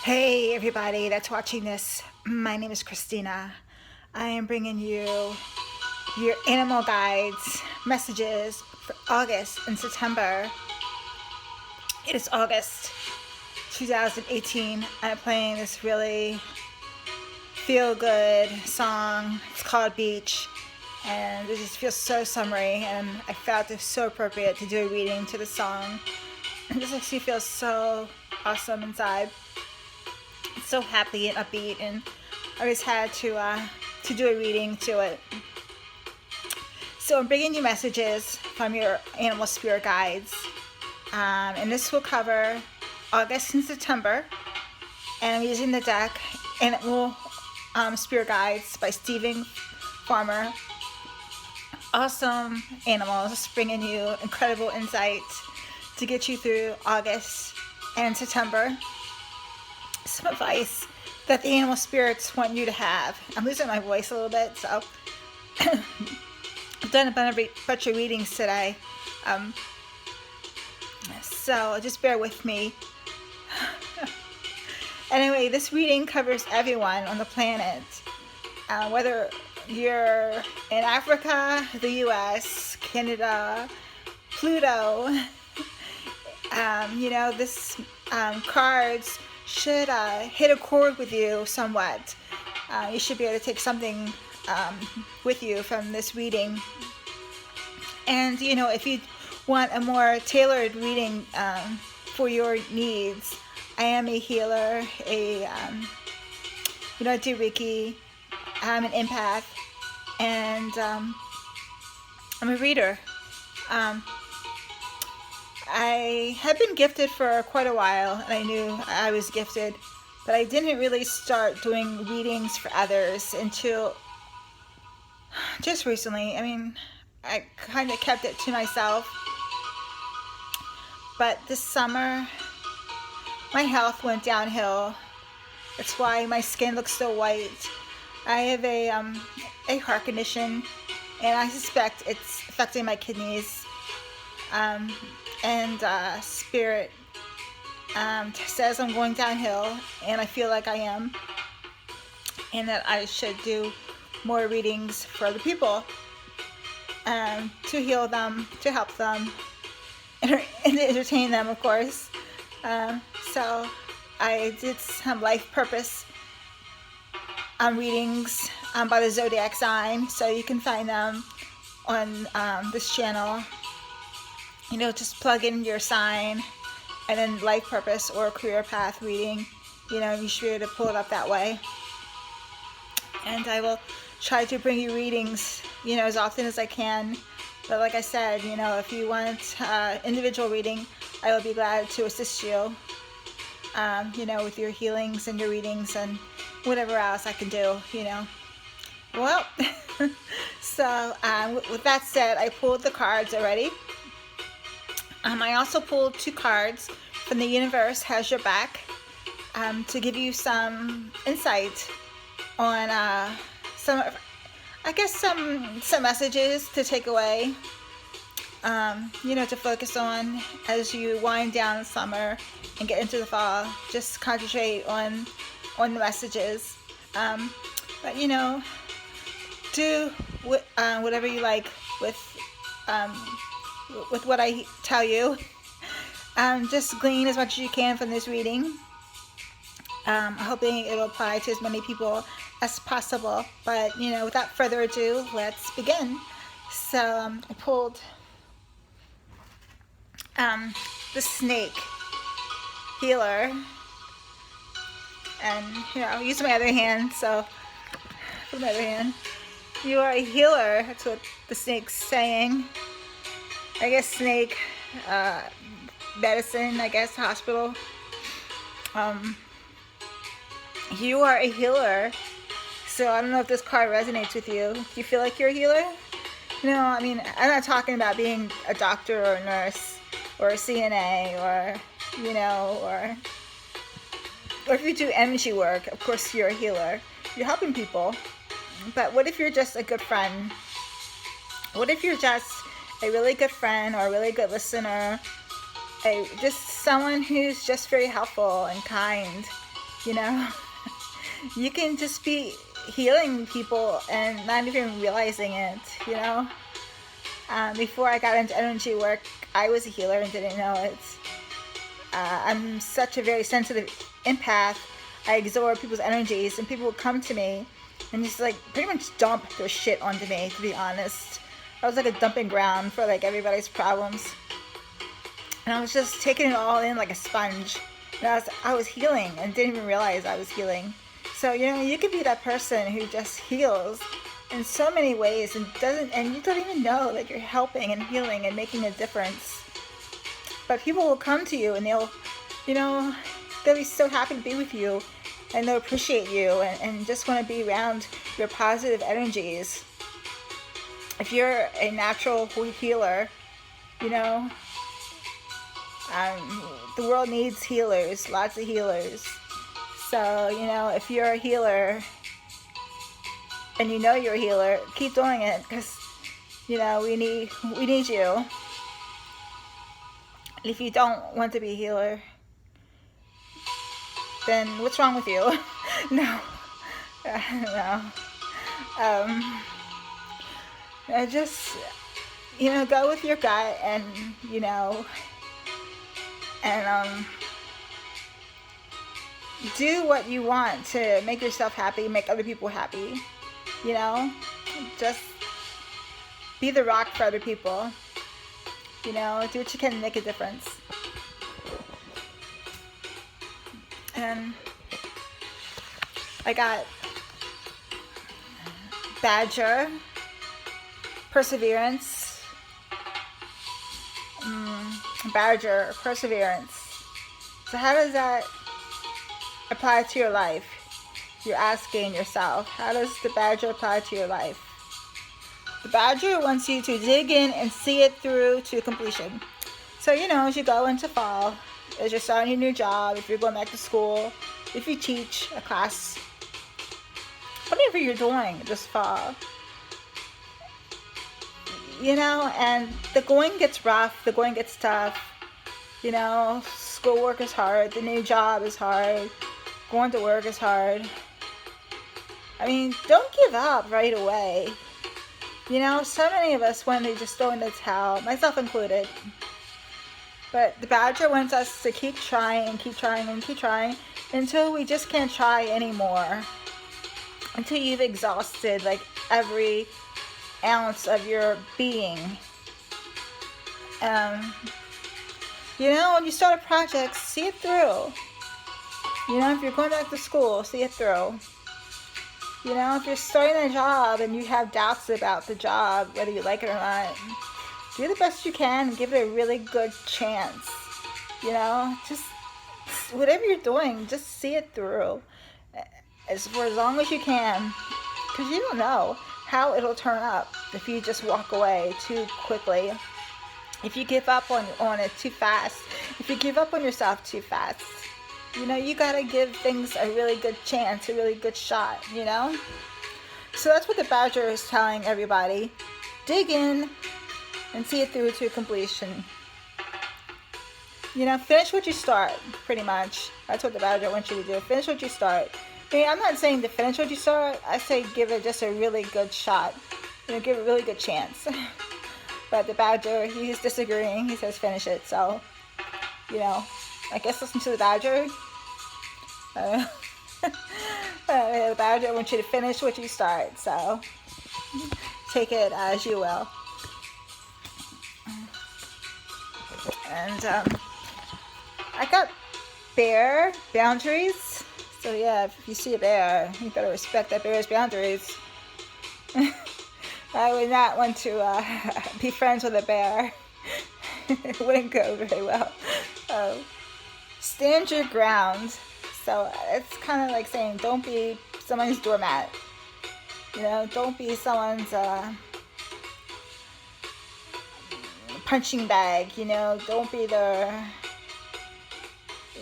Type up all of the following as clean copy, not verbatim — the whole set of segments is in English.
Hey everybody that's watching this. My name is Kristina. I am bringing you your animal guides messages for August and September. It is August 2018. I'm playing this really feel good song. It's called Beach, and it just feels so summery, and I felt it so appropriate to do a reading to the song. It just makes me feel so awesome inside. So happy and upbeat, and I just had to do a reading to it. So I'm bringing you messages from your animal spirit guides, and this will cover August and September. And I'm using the deck Animal Spirit Guides by Stephen Farmer. Awesome animals, bringing you incredible insights to get you through August and September. Some advice that the animal spirits want you to have. I'm losing my voice a little bit, so I've done a bunch of readings today. So just bear with me. Anyway, this reading covers everyone on the planet. Whether you're in Africa, the US, Canada, Pluto, this cards should hit a chord with you somewhat. You should be able to take something with you from this reading. And, if you want a more tailored reading for your needs, I am a healer, I do Reiki, I'm an empath, and I'm a reader. I had been gifted for quite a while, and I knew I was gifted, but I didn't really start doing readings for others until just recently. I kind of kept it to myself, but this summer, my health went downhill. That's why my skin looks so white. I have a heart condition, and I suspect it's affecting my kidneys. And spirit says I'm going downhill, and I feel like I am, and that I should do more readings for other people, to heal them, to help them, and to entertain them, of course. So I did some life purpose readings by the zodiac sign, so you can find them on this channel. Just plug in your sign and then life purpose or career path reading. You should be able to pull it up that way. And I will try to bring you readings, as often as I can. But like I said, if you want individual reading, I will be glad to assist you, with your healings and your readings and whatever else I can do, Well, so with that said, I pulled the cards already. I also pulled 2 cards from the universe has your back, to give you some insight on some messages to take away, to focus on as you wind down summer and get into the fall. Just concentrate on the messages, but do whatever you like with what I tell you. Just glean as much as you can from this reading. Hoping it'll apply to as many people as possible. But, without further ado, let's begin. So I pulled the snake healer. And, I'll use my other hand. So, put my other hand. You are a healer. That's what the snake's saying. I guess snake, medicine, hospital. You are a healer. So I don't know if this card resonates with you. Do you feel like you're a healer? I'm not talking about being a doctor or a nurse or a CNA or if you do energy work, of course you're a healer. You're helping people. But what if you're just a good friend? What if you're just a really good friend or a really good listener, just someone who's just very helpful and kind, You know, you can just be healing people and not even realizing it, you know. Before I got into energy work, I was a healer and didn't know it. I'm such a very sensitive empath. I absorb people's energies, and people would come to me and just like pretty much dump their shit onto me, to be honest. I was like a dumping ground for like everybody's problems. And I was just taking it all in like a sponge. And I was healing and didn't even realize I was healing. So, you know, you could be that person who just heals in so many ways and you don't even know that you're helping and healing and making a difference. But people will come to you and they'll be so happy to be with you, and they'll appreciate you and just want to be around your positive energies. If you're a natural healer, you know, the world needs healers, lots of healers. So, you know, if you're a healer and you know you're a healer, keep doing it, because, you know, we need you. And if you don't want to be a healer, then what's wrong with you? No. No. Just, you know, go with your gut and, you know, and do what you want to make yourself happy, make other people happy, you know? Just be the rock for other people, you know? Do what you can to make a difference. And I got Badger, Perseverance, Badger, Perseverance. So how does that apply to your life? You're asking yourself, how does the Badger apply to your life? The Badger wants you to dig in and see it through to completion. So, you know, as you go into fall, as you're starting a new job, if you're going back to school, if you teach a class, whatever you're doing this fall, you know, and the going gets rough, the going gets tough, you know, schoolwork is hard, the new job is hard, going to work is hard. I mean, don't give up right away. You know, so many of us want to just throw in the towel, myself included. But the Badger wants us to keep trying and keep trying and keep trying until we just can't try anymore. Until you've exhausted like every ounce of your being. You know, when you start a project, see it through. You know, if you're going back to school, see it through. You know, if you're starting a job and you have doubts about the job, whether you like it or not, do the best you can and give it a really good chance. You know, just whatever you're doing, just see it through for as long as you can, because you don't know how it'll turn up if you just walk away too quickly, if you give up on it too fast, if you give up on yourself too fast. You know, you gotta give things a really good chance, a really good shot, you know? So that's what the Badger is telling everybody. Dig in and see it through to completion. You know, finish what you start, pretty much. That's what the Badger wants you to do. Finish what you start. I mean, I'm not saying to finish what you start. I say give it just a really good shot. You know, give it a really good chance. But the Badger, he's disagreeing. He says finish it. So, you know, I guess listen to the Badger. The Badger wants you to finish what you start. So, take it as you will. And I got bear boundaries. So yeah, if you see a bear, you better respect that bear's boundaries. I would not want to be friends with a bear. It wouldn't go very well. Stand your ground. So it's kind of like saying don't be someone's doormat. You know, don't be someone's punching bag. You know, don't be their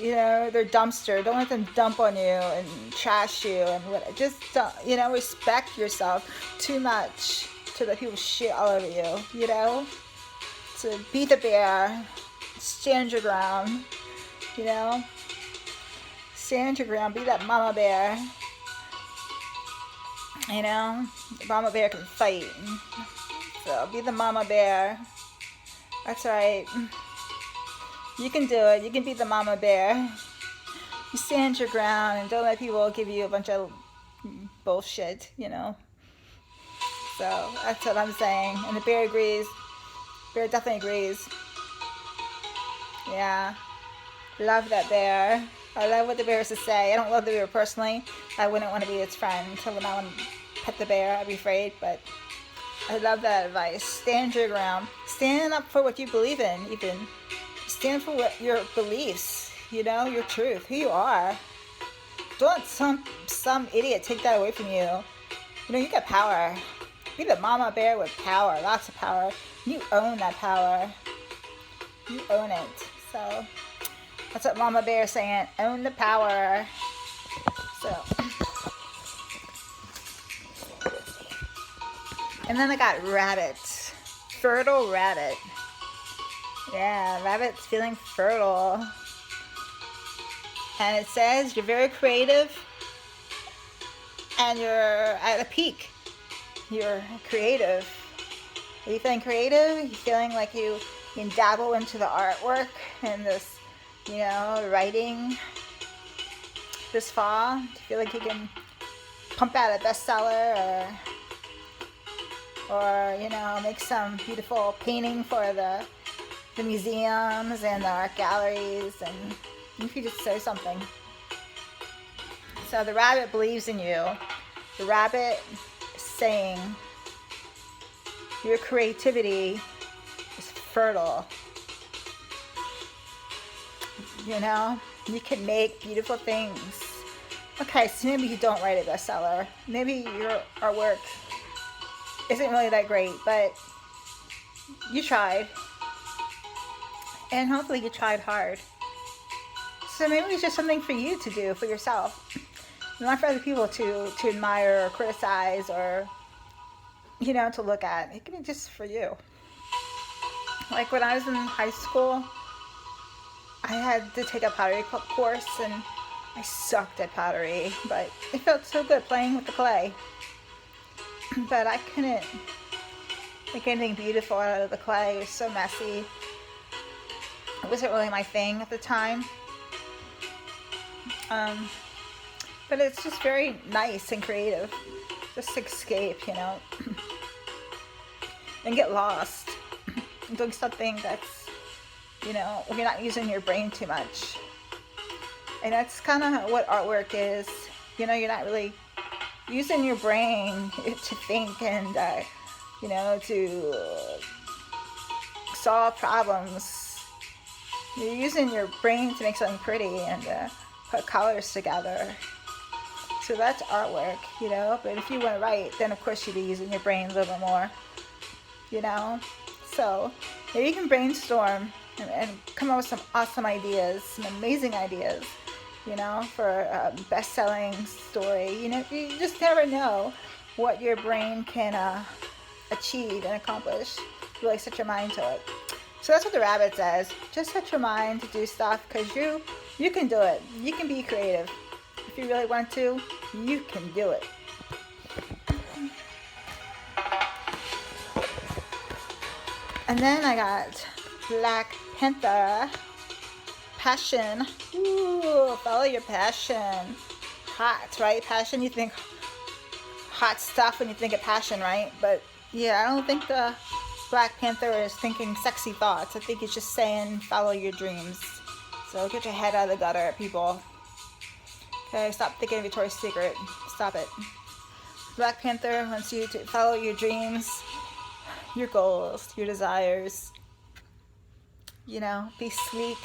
dumpster. Don't let them dump on you and trash you and what. Just you know, respect yourself too much to let people shit all over you. You know, to be the bear, stand your ground. You know, Stand your ground. Be that mama bear. You know, the mama bear can fight. So be the mama bear. That's right. You can do it. You can be the mama bear. You stand your ground and don't let people give you a bunch of bullshit, you know. So that's what I'm saying. And the bear agrees. Bear definitely agrees. Yeah. Love that bear. I love what the bear has to say. I don't love the bear personally. I wouldn't want to be its friend. So when I want to pet the bear, I'd be afraid. But I love that advice. Stand your ground. Stand up for what you believe in, even. Stand for what your beliefs, you know, your truth, who you are. Don't let some idiot take that away from you. You know, you got power. Be the mama bear with power, lots of power. You own that power. You own it. So that's what Mama Bear is saying. Own the power. So, and then I got rabbit. Fertile rabbit. Yeah, rabbit's feeling fertile. And it says you're very creative and you're at a peak. You're creative. Are you feeling creative? Are you feeling like you can dabble into the artwork and this, you know, writing this fall? Do you feel like you can pump out a bestseller or you know, make some beautiful painting for the museums and the art galleries, and if you just say something. So the rabbit believes in you. The rabbit is saying your creativity is fertile. You know, you can make beautiful things. Okay, so maybe you don't write a bestseller. Maybe your artwork isn't really that great, but you tried. And hopefully you tried hard. So maybe it's just something for you to do for yourself. Not for other people to admire or criticize or, you know, to look at. It can be just for you. Like when I was in high school, I had to take a pottery course and I sucked at pottery, but it felt so good playing with the clay. But I couldn't make anything beautiful out of the clay. It was so messy. It wasn't really my thing at the time. But it's just very nice and creative. Just escape, you know. And get lost. Doing something that's, you know, you're not using your brain too much. And that's kind of what artwork is. You know, you're not really using your brain to think and, you know, to solve problems. You're using your brain to make something pretty and put colors together. So that's artwork, you know. But if you want to write, then of course you'd be using your brain a little bit more, you know. So maybe you can brainstorm and come up with some awesome ideas, some amazing ideas, you know, for a best-selling story. You know, you just never know what your brain can achieve and accomplish. You really set your mind to it. So that's what the rabbit says. Just set your mind to do stuff because you can do it. You can be creative. If you really want to, you can do it. And then I got Black Panther. Passion. Ooh, follow your passion. Hot, right? Passion, you think hot stuff when you think of passion, right? But yeah, I don't think the Black Panther is thinking sexy thoughts. I think he's just saying follow your dreams. So get your head out of the gutter, people. Okay, stop thinking of Victoria's Secret. Stop it. Black Panther wants you to follow your dreams, your goals, your desires. You know, be sleek.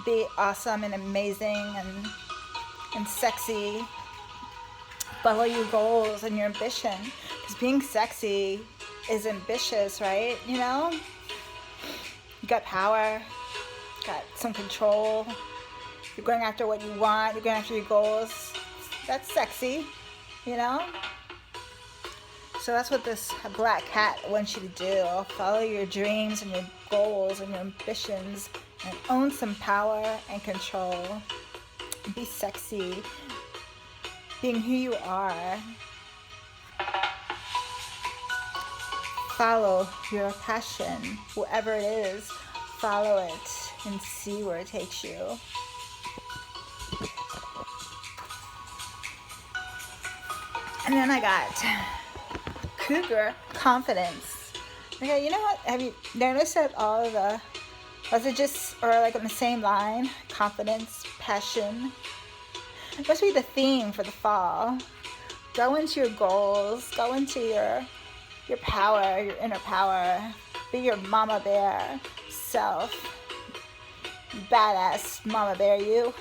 Be awesome and amazing and sexy. Follow your goals and your ambition. Because being sexy is ambitious, right? You know? You got power. Got some control. You're going after what you want. You're going after your goals. That's sexy, you know? So that's what this black cat wants you to do. Follow your dreams and your goals and your ambitions and own some power and control. Be sexy, being who you are. Follow your passion, whatever it is, follow it and see where it takes you. And then I got cougar confidence. Okay, you know what? Have you noticed that all of the, was it just, or like on the same line? Confidence, passion. It must be the theme for the fall. Go into your goals, go into your power, your inner power. Be your mama bear self. Badass mama bear you.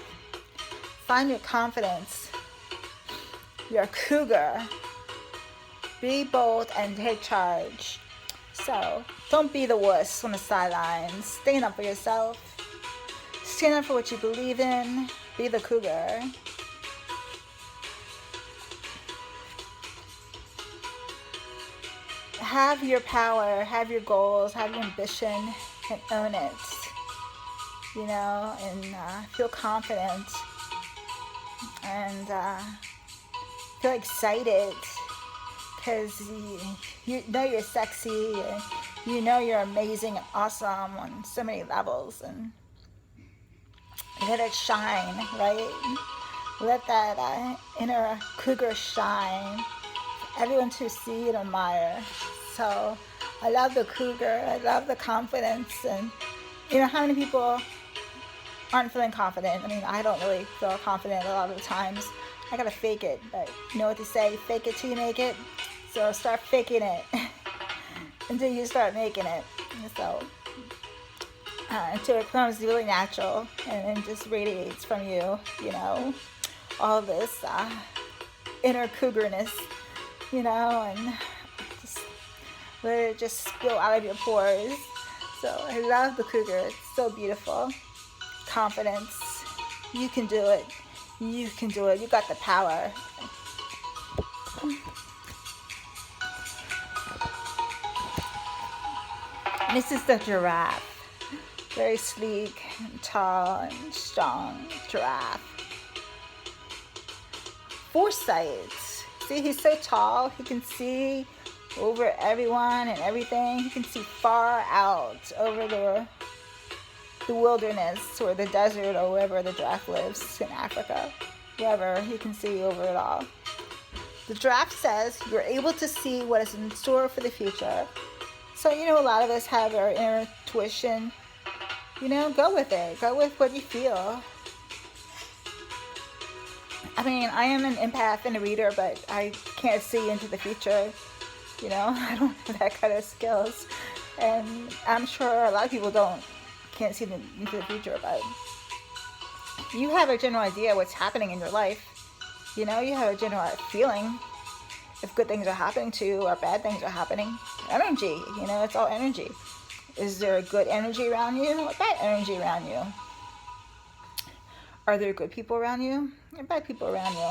Find your confidence. You're a cougar. Be bold and take charge. So don't be the wuss on the sidelines. Stand up for yourself. Stand up for what you believe in. Be the cougar. Have your power, have your goals, have your ambition, and own it. You know, and feel confident and feel excited because you know you're sexy and you know you're amazing and awesome on so many levels, and let it shine, right? Let that inner cougar shine for everyone to see and admire. So I love the cougar, I love the confidence, and you know how many people aren't feeling confident? I mean, I don't really feel confident a lot of the times. I gotta fake it, but you know what they say, fake it till you make it. So start faking it until you start making it. So until it becomes really natural and just radiates from you, you know, all this inner cougarness, you know, and just let it just spill out of your pores. So I love the cougar. It's so beautiful. Confidence. You can do it. You can do it. You got the power. This is the giraffe. Very sleek and tall and strong giraffe. Foresight. See, he's so tall. He can see over everyone and everything. He can see far out over the wilderness or the desert or wherever the giraffe lives in Africa. Wherever, he can see over it all. The giraffe says you're able to see what is in store for the future. So, you know, a lot of us have our inner intuition. You know, go with it. Go with what you feel. I mean, I am an empath and a reader, but I can't see into the future. You know, I don't have that kind of skills. And I'm sure a lot of people can't see into the future, but you have a general idea what's happening in your life. You know, you have a general feeling if good things are happening to you or bad things are happening. Energy, you know, it's all energy. Is there a good energy around you or bad energy around you? Are there good people around you or bad people around you?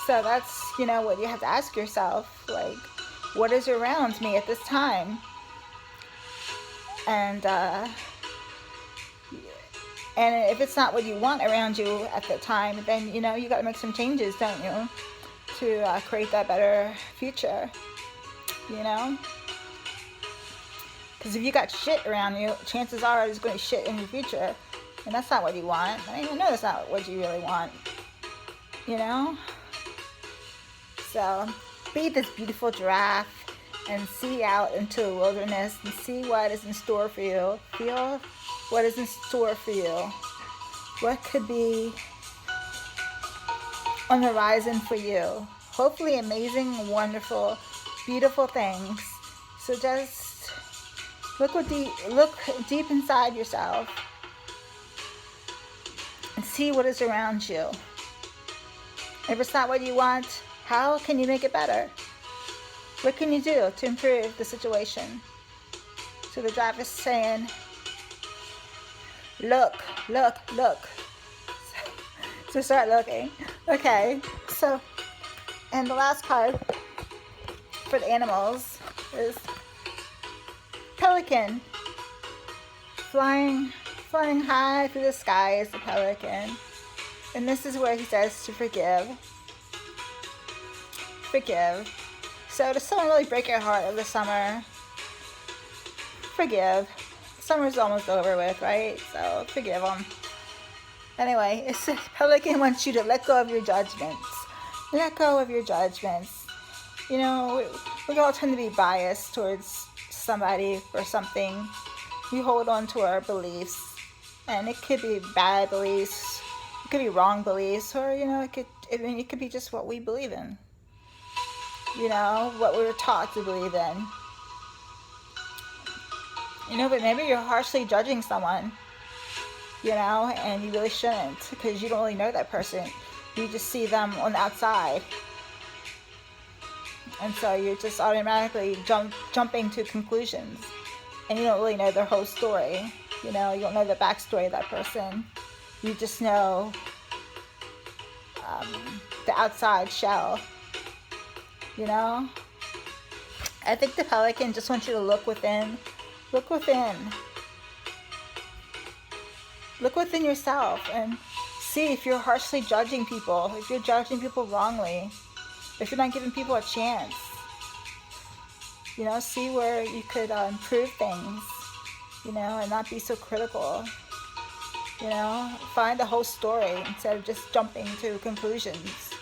So that's, you know, what you have to ask yourself, like, what is around me at this time? And if it's not what you want around you at the time, then, you know, you got to make some changes, don't you, to create that better future, you know? Because if you got shit around you, chances are there's going to be shit in your future, and that's not what you want. I mean, I know that's not what you really want, you know? So be this beautiful giraffe and see out into the wilderness and see what is in store for you. Feel what is in store for you. What could be on the horizon for you. Hopefully amazing, wonderful, beautiful things. So just look deep inside yourself and see what is around you. If it's not what you want, how can you make it better? What can you do to improve the situation? So the driver is saying, look. So start looking. Okay, so, and the last card for the animals is pelican, flying flying high through the sky is the pelican. And this is where he says to forgive. Forgive. So does someone really break your heart over the summer? Forgive. Summer's almost over with, right? So forgive them. Anyway, it's the pelican wants you to let go of your judgments. Let go of your judgments. You know, we all tend to be biased towards somebody or something. We hold on to our beliefs, and it could be bad beliefs, it could be wrong beliefs, or it could be just what we believe in. What we were taught to believe in. But maybe you're harshly judging someone, and you really shouldn't, because you don't really know that person. You just see them on the outside. And so you're just automatically jumping to conclusions. And you don't really know their whole story. You don't know the backstory of that person. You just know the outside shell. I think the pelican just wants you to look within. Look within. Look within yourself and see if you're harshly judging people, if you're judging people wrongly, if you're not giving people a chance. See where you could improve things, and not be so critical. Find the whole story instead of just jumping to conclusions,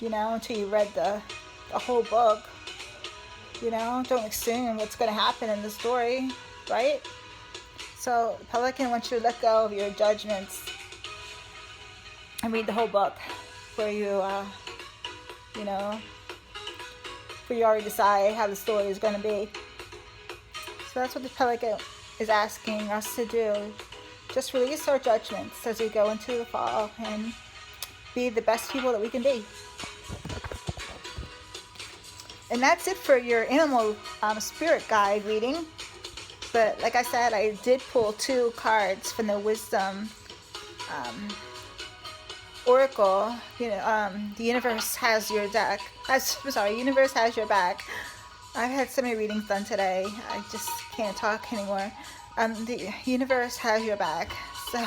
until you read the whole book. Don't assume what's going to happen in the story, right? So Pelican wants you to let go of your judgments and read the whole book before you already decide how the story is going to be. So that's what the Pelican is asking us to do. Just release our judgments as we go into the fall and be the best people that we can be. And that's it for your animal spirit guide reading. But like I said, I did pull 2 cards from the Wisdom Oracle. The universe has your deck. Universe has your back. I've had so many readings done today. I just can't talk anymore. The universe has your back. So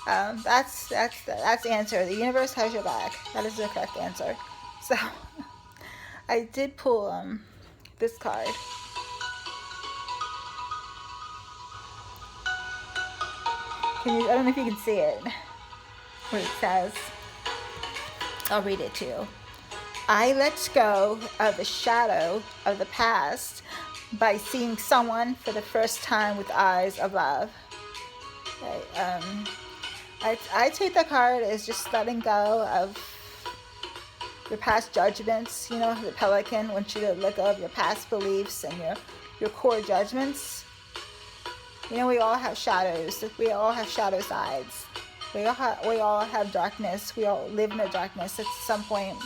that's the answer. The universe has your back. That is the correct answer. So I did pull this card. I don't know if you can see it. What it says. I'll read it to you. I let go of the shadow of the past by seeing someone for the first time with eyes of love. Okay, I take that card as just letting go of your past judgments. The Pelican wants you to let go of your past beliefs and your core judgments. We all have shadows. We all have shadow sides. We all have darkness. We all live in the darkness at some point.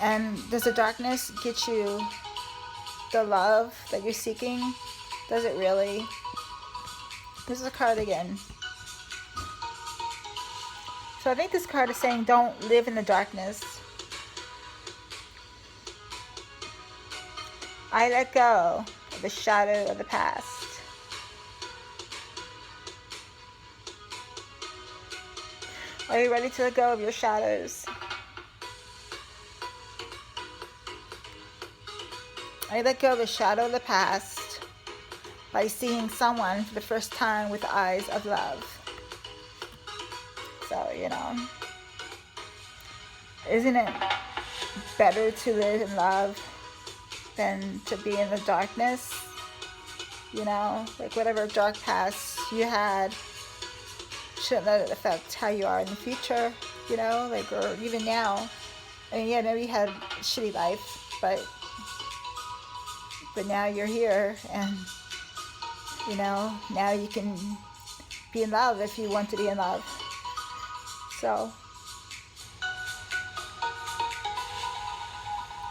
And does the darkness get you the love that you're seeking? Does it really? This is a card again. So I think this card is saying don't live in the darkness. I let go of the shadow of the past. Are you ready to let go of your shadows? I let go of the shadow of the past by seeing someone for the first time with eyes of love. So, isn't it better to live in love than to be in the darkness? Like whatever dark past you had, shouldn't let it affect how you are in the future, or even now. I mean, yeah, maybe you had a shitty life, but now you're here, and now you can be in love if you want to be in love. So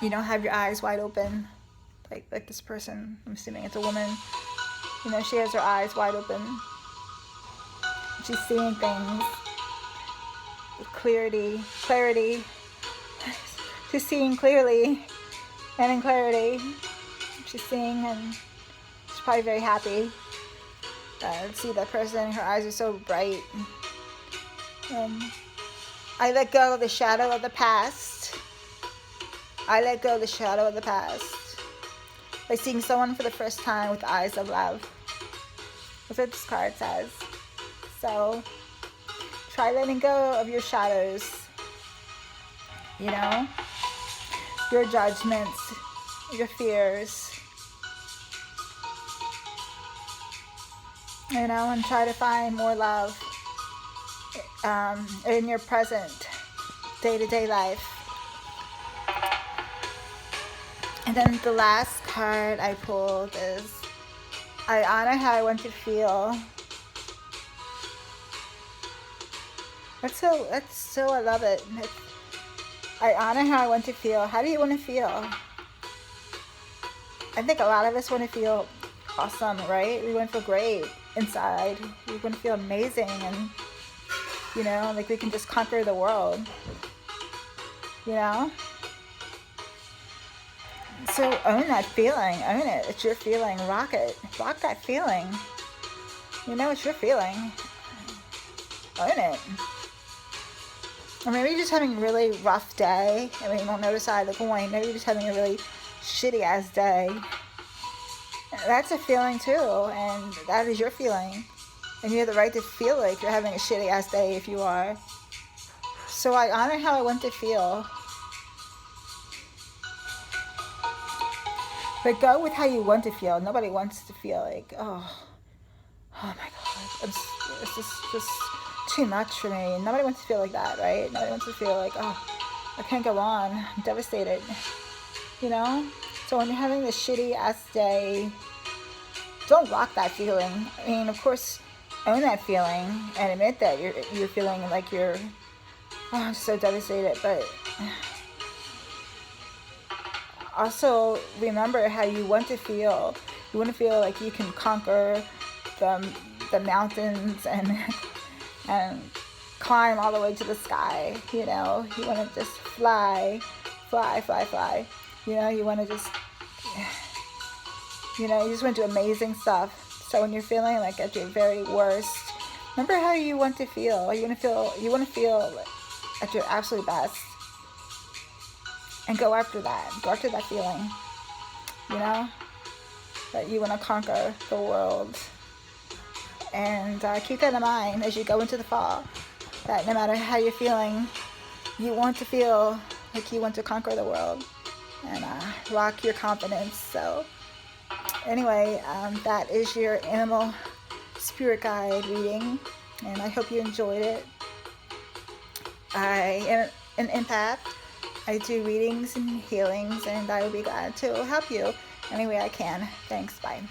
have your eyes wide open, like this person. I'm assuming it's a woman. She has her eyes wide open. She's seeing things with clarity. She's seeing clearly and in clarity. She's seeing, and she's probably very happy. See that person, her eyes are so bright. I let go of the shadow of the past. I let go of the shadow of the past by seeing someone for the first time with eyes of love. That's what this card says. So try letting go of your shadows, you know, your judgments, your fears, you know, and try to find more love in your present day-to-day life. And then the last card I pulled is, I honor how I want to feel. That's so, I love it. I honor how I want to feel. How do you want to feel? I think a lot of us want to feel awesome, right? We want to feel great inside. We want to feel amazing, and, you know, like we can just conquer the world, you know? So own that feeling. Own it. It's your feeling. Rock it. Rock that feeling. You know, it's your feeling. Own it. Or maybe you're just having a really rough day. I mean, on the other side of the coin, maybe you're just having a really shitty ass day. That's a feeling too, and that is your feeling. And you have the right to feel like you're having a shitty ass day if you are. So I honor how I want to feel. But go with how you want to feel. Nobody wants to feel like, oh my God, it's just too much for me. Nobody wants to feel like that, right? Nobody wants to feel like, oh, I can't go on. I'm devastated, you know? So when you're having this shitty ass day, don't rock that feeling. I mean, of course, own that feeling and admit that you're feeling like you're, I'm so devastated, but also remember how you want to feel. You want to feel like you can conquer the mountains and climb all the way to the sky. You know, you want to just fly. You know, you want to just, you know, you just want to do amazing stuff. So when you're feeling like at your very worst, remember how you want to feel. You want to feel at your absolute best. And go after that. Go after that feeling. You know? That you want to conquer the world. And keep that in mind as you go into the fall. That no matter how you're feeling, you want to feel like you want to conquer the world. And rock your confidence. So anyway, that is your animal spirit guide reading. And I hope you enjoyed it. I am an empath. I do readings and healings, and I will be glad to help you any way I can. Thanks. Bye.